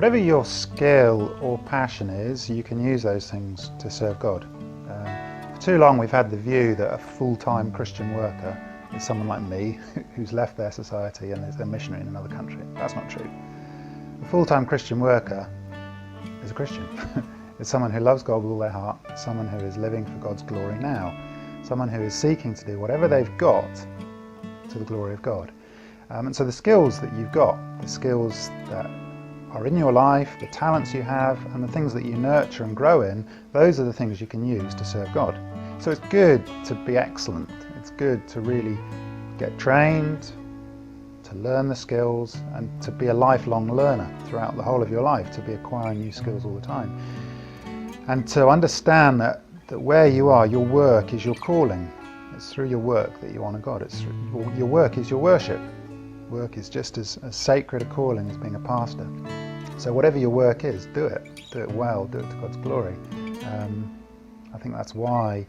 Whatever your skill or passion is, you can use those things to serve God. For too long we've had the view that a full-time Christian worker is someone like me who's left their society and is a missionary in another country. That's not true. A full-time Christian worker is a Christian. It's someone who loves God with all their heart, someone who is living for God's glory now, someone who is seeking to do whatever they've got to the glory of God. And so the skills that you've got, the skills that are in your life, the talents you have, and the things that you nurture and grow in, those are the things you can use to serve God. So it's good to be excellent. It's good to really get trained, to learn the skills, and to be a lifelong learner throughout the whole of your life, to be acquiring new skills all the time. And to understand that where you are, your work is your calling. It's through your work that you honour God. Your work is your worship. Work is just as sacred a calling as being a pastor. So whatever your work is, do it well, do it to God's glory. I think that's why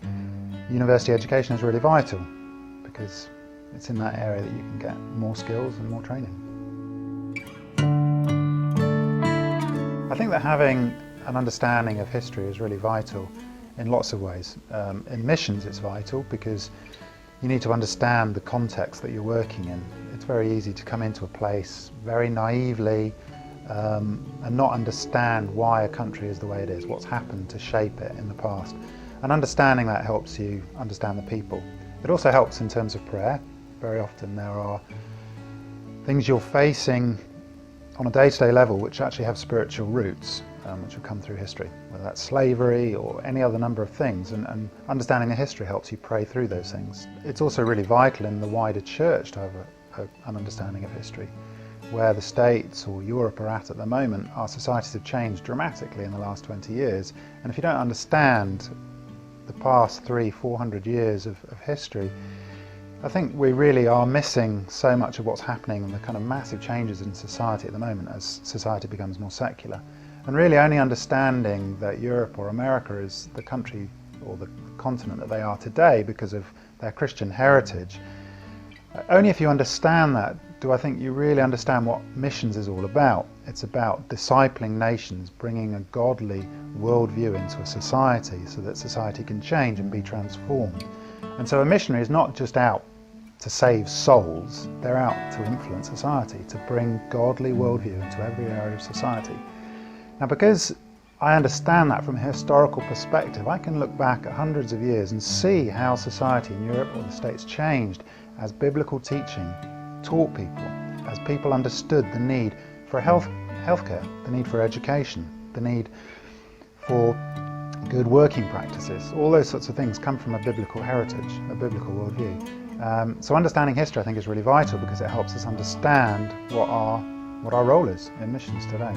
university education is really vital, because it's in that area that you can get more skills and more training. I think that having an understanding of history is really vital in lots of ways. In missions it's vital because you need to understand the context that you're working in. It's very easy to come into a place very naively and not understand why a country is the way it is, what's happened to shape it in the past. And understanding that helps you understand the people. It also helps in terms of prayer. Very often there are things you're facing on a day-to-day level which actually have spiritual roots, which have come through history, whether that's slavery or any other number of things, and understanding the history helps you pray through those things. It's also really vital in the wider church to have an understanding of history. Where the States or Europe are at the moment, our societies have changed dramatically in the last 20 years, and if you don't understand the past 300-400 years of history, I think we really are missing so much of what's happening and the kind of massive changes in society at the moment as society becomes more secular. And really only understanding that Europe or America is the country or the continent that they are today because of their Christian heritage. Only if you understand that do I think you really understand what missions is all about. It's about discipling nations, bringing a godly worldview into a society so that society can change and be transformed. And so a missionary is not just out to save souls, they're out to influence society, to bring godly worldview into every area of society. Now, because I understand that from a historical perspective, I can look back at hundreds of years and see how society in Europe or the States changed as biblical teaching taught people, as people understood the need for healthcare, the need for education, the need for good working practices. All those sorts of things come from a biblical heritage, a biblical worldview. So understanding history I think is really vital because it helps us understand what our role is in missions today.